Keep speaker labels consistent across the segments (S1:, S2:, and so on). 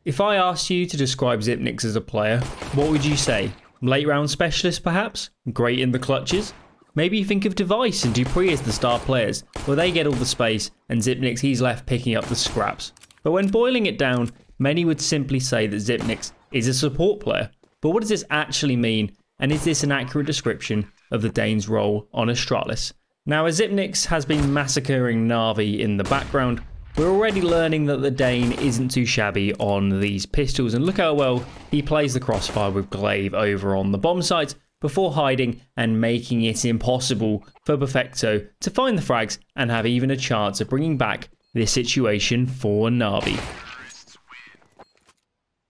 S1: If I asked you to describe Xyp9x as a player, what would you say? Late round specialist perhaps? Great in the clutches? Maybe you think of Device and Dupree as the star players, where they get all the space and Xyp9x he's left picking up the scraps. But when boiling it down, many would simply say that Xyp9x is a support player. But what does this actually mean, and is this an accurate description of the Dane's role on Astralis? Now, as Xyp9x has been massacring Na'Vi in the background, we're already learning that the Dane isn't too shabby on these pistols, and look how well he plays the crossfire with Glaive over on the bomb site before hiding and making it impossible for Perfecto to find the frags and have even a chance of bringing back this situation for Na'Vi.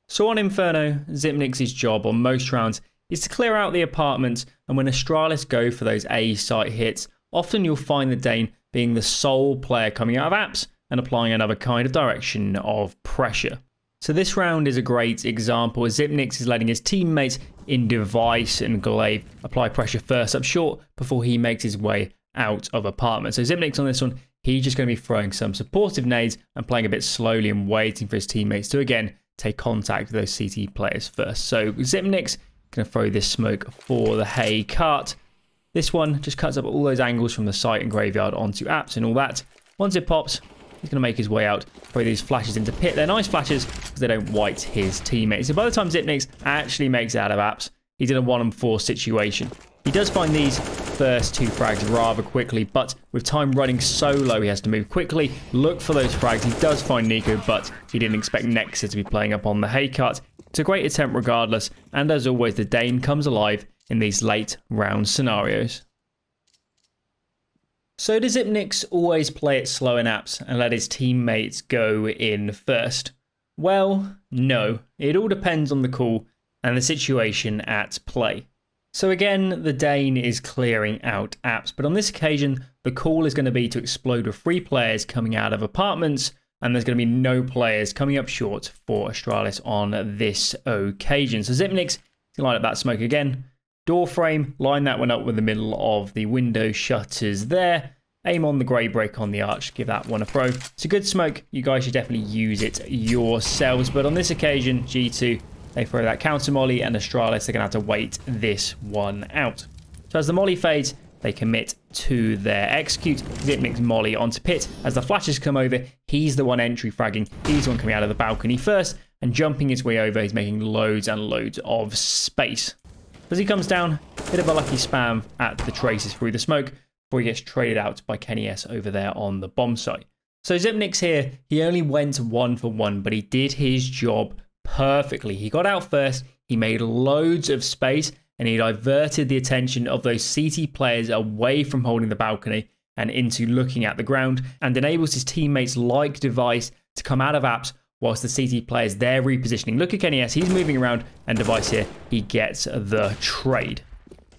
S1: So on Inferno, Xyp9x's job on most rounds is to clear out the apartment, and when Astralis go for those A site hits, often you'll find the Dane being the sole player coming out of apps and applying another kind of direction of pressure. So this round is a great example as Xyp9x is letting his teammates in Device and Glaive apply pressure first up short before he makes his way out of apartment. So Xyp9x on this one, he's just going to be throwing some supportive nades and playing a bit slowly and waiting for his teammates to again take contact with those CT players first. So Xyp9x going to throw this smoke for the hay cart. This one just cuts up all those angles from the site and graveyard onto apps and all that. Once it pops, he's going to make his way out, throw these flashes into pit. They're nice flashes because they don't white his teammates. So by the time Xyp9x actually makes it out of apps, he's in a 1-on-4 situation. He does find these first 2 frags rather quickly, but with time running so low, he has to move quickly, look for those frags. He does find Nico, but he didn't expect Nexa to be playing up on the hay cart. It's a great attempt regardless, and as always, the Dane comes alive in these late round scenarios. So does Xyp9x always play it slow in apps and let his teammates go in first? Well, no. It all depends on the call and the situation at play. So again, the Dane is clearing out apps, but on this occasion, the call is going to be to explode with 3 players coming out of apartments, and there's going to be no players coming up short for Astralis on this occasion. So Xyp9x can line up that smoke again. Door frame, line that one up with the middle of the window shutters there. Aim on the grey break on the arch, give that one a throw. It's a good smoke, you guys should definitely use it yourselves, but on this occasion, G2, they throw that counter molly, and Astralis, they're going to have to wait this one out. So as the molly fades, they commit to their execute. Xyp9x molly onto pit. As the flashes come over, he's the one entry fragging. He's the one coming out of the balcony first, and jumping his way over, he's making loads and loads of space. As he comes down, bit of a lucky spam at the traces through the smoke before he gets traded out by Kenny S over there on the bomb site. So Xyp9x here, he only went 1 for 1, but he did his job perfectly. He got out first, he made loads of space, and he diverted the attention of those CT players away from holding the balcony and into looking at the ground, and enables his teammates like Device to come out of apps whilst the CT players, they're repositioning. Look at Kenny S, he's moving around, and Device here, he gets the trade.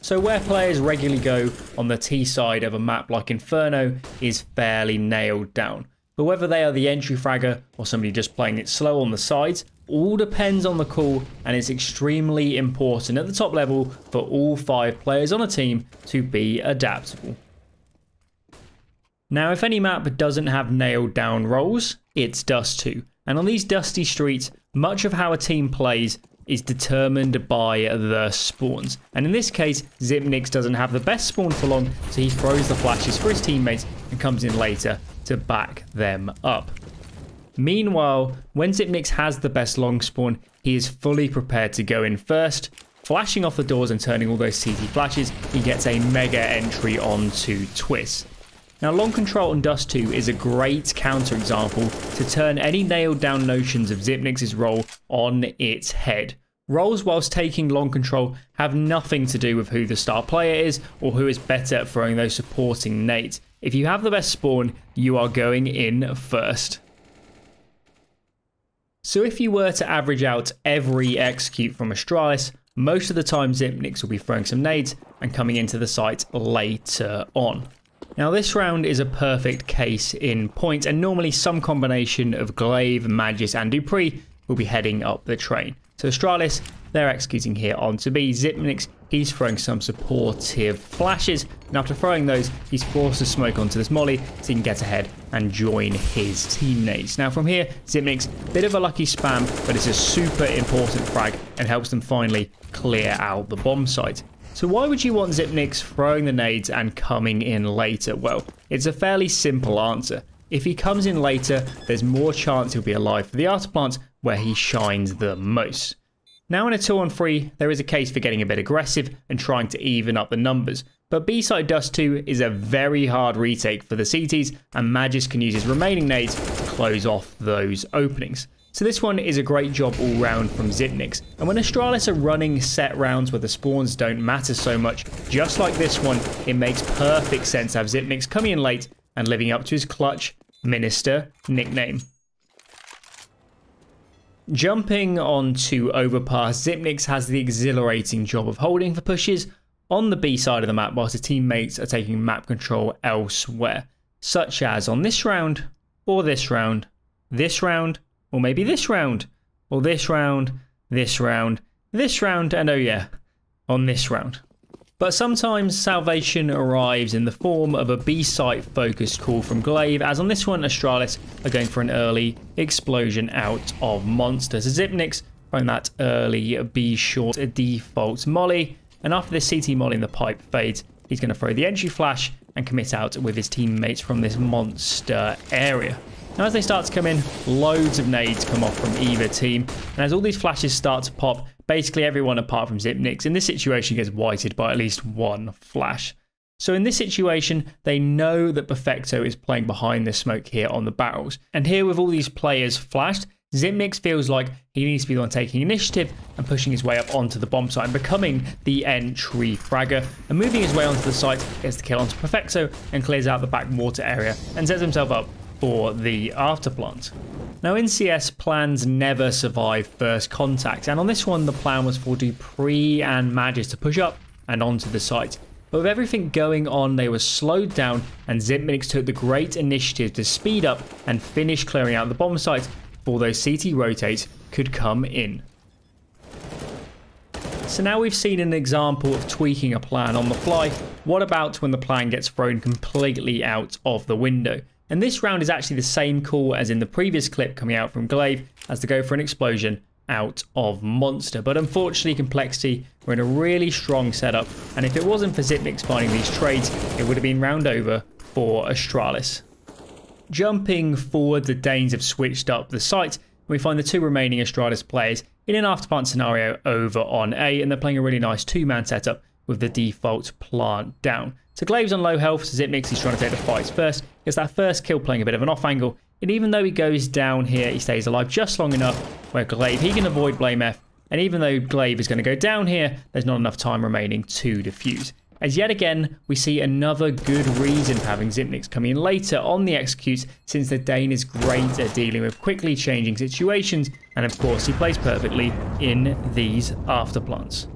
S1: So where players regularly go on the T side of a map like Inferno is fairly nailed down. But whether they are the entry fragger or somebody just playing it slow on the sides, all depends on the call, and it's extremely important at the top level for all 5 players on a team to be adaptable. Now, if any map doesn't have nailed down roles, it's Dust2. And on these dusty streets, much of how a team plays is determined by the spawns. And in this case, Xyp9x doesn't have the best spawn for long, so he throws the flashes for his teammates and comes in later to back them up. Meanwhile, when Xyp9x has the best long spawn, he is fully prepared to go in first. Flashing off the doors and turning all those CT flashes, he gets a mega entry onto Twist. Now, long control on Dust2 is a great counterexample to turn any nailed down notions of Xyp9x's role on its head. Roles whilst taking long control have nothing to do with who the star player is or who is better at throwing those supporting nades. If you have the best spawn, you are going in first. So if you were to average out every execute from Astralis, most of the time Xyp9x will be throwing some nades and coming into the site later on. Now this round is a perfect case in point, and normally some combination of Glaive, Magis and Dupree will be heading up the train. So Astralis, they're executing here onto B. Xyp9x, he's throwing some supportive flashes, and after throwing those, he's forced to smoke onto this molly so he can get ahead and join his teammates. Now from here, Xyp9x, bit of a lucky spam, but it's a super important frag and helps them finally clear out the bomb site. So why would you want Xyp9x throwing the nades and coming in later? Well, it's a fairly simple answer. If he comes in later, there's more chance he'll be alive for the afterplant where he shines the most. Now in a 2-on-3, there is a case for getting a bit aggressive and trying to even up the numbers, but B-side Dust2 is a very hard retake for the CTs, and Magus can use his remaining nades to close off those openings. So this one is a great job all round from Xyp9x, and when Astralis are running set rounds where the spawns don't matter so much, just like this one, it makes perfect sense to have Xyp9x coming in late and living up to his clutch Minister nickname. Jumping on to Overpass, Xyp9x has the exhilarating job of holding for pushes on the B side of the map whilst his teammates are taking map control elsewhere, such as on this round, or this round, or maybe this round, or this round, this round, this round, and oh yeah, on this round. But sometimes salvation arrives in the form of a B-site focused call from Glaive, as on this one Astralis are going for an early explosion out of monsters. So Xyp9x throwing that early B-short default molly, and after this CT molly in the pipe fades, he's going to throw the entry flash and commit out with his teammates from this monster area. Now as they start to come in, loads of nades come off from either team, and as all these flashes start to pop, basically everyone apart from Xyp9x in this situation gets whited by at least one flash. So in this situation, they know that Perfecto is playing behind the smoke here on the barrels. And here with all these players flashed, Xyp9x feels like he needs to be the one taking initiative and pushing his way up onto the bomb site and becoming the entry fragger. And moving his way onto the site, gets the kill onto Perfecto and clears out the backwater area and sets himself up for the afterplant. Now in CS, plans never survive first contact, and on this one the plan was for Dupree and Magus to push up and onto the site. But with everything going on, they were slowed down, and Xyp9x took the great initiative to speed up and finish clearing out the bomb site before those CT rotates could come in. So now we've seen an example of tweaking a plan on the fly. What about when the plan gets thrown completely out of the window? And this round is actually the same call as in the previous clip coming out from Glaive, as to go for an explosion out of monster. But unfortunately, Complexity were in a really strong setup, and if it wasn't for Xyp9x finding these trades, it would have been round over for Astralis. Jumping forward, the Danes have switched up the site, and we find the two remaining Astralis players in an afterplant scenario over on A, and they're playing a really nice two-man setup with the default plant down. So Glaive's on low health, so Xyp9x is trying to take the fights first. Gets that first kill playing a bit of an off angle, and even though he goes down here, he stays alive just long enough where Glaive, he can avoid Blame F, and even though Glaive is going to go down here, there's not enough time remaining to defuse. As yet again, we see another good reason for having Xyp9x coming in later on the executes, since the Dane is great at dealing with quickly changing situations, and of course he plays perfectly in these afterplants.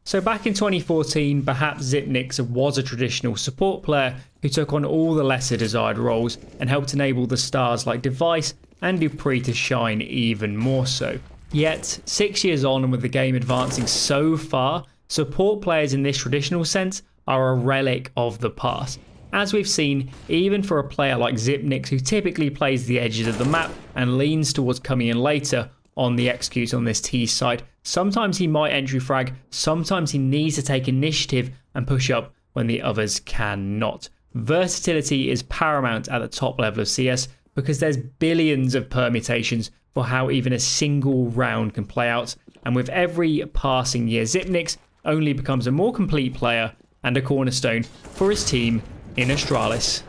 S1: So back in 2014, perhaps Xyp9x was a traditional support player who took on all the lesser desired roles and helped enable the stars like Device and Dupree to shine even more so. Yet, 6 years on, and with the game advancing so far, support players in this traditional sense are a relic of the past. As we've seen, even for a player like Xyp9x, who typically plays the edges of the map and leans towards coming in later on the execute on this T side, sometimes he might entry frag, sometimes he needs to take initiative and push up when the others cannot. Versatility is paramount at the top level of CS because there's billions of permutations for how even a single round can play out, and with every passing year, Xyp9x only becomes a more complete player and a cornerstone for his team in Astralis.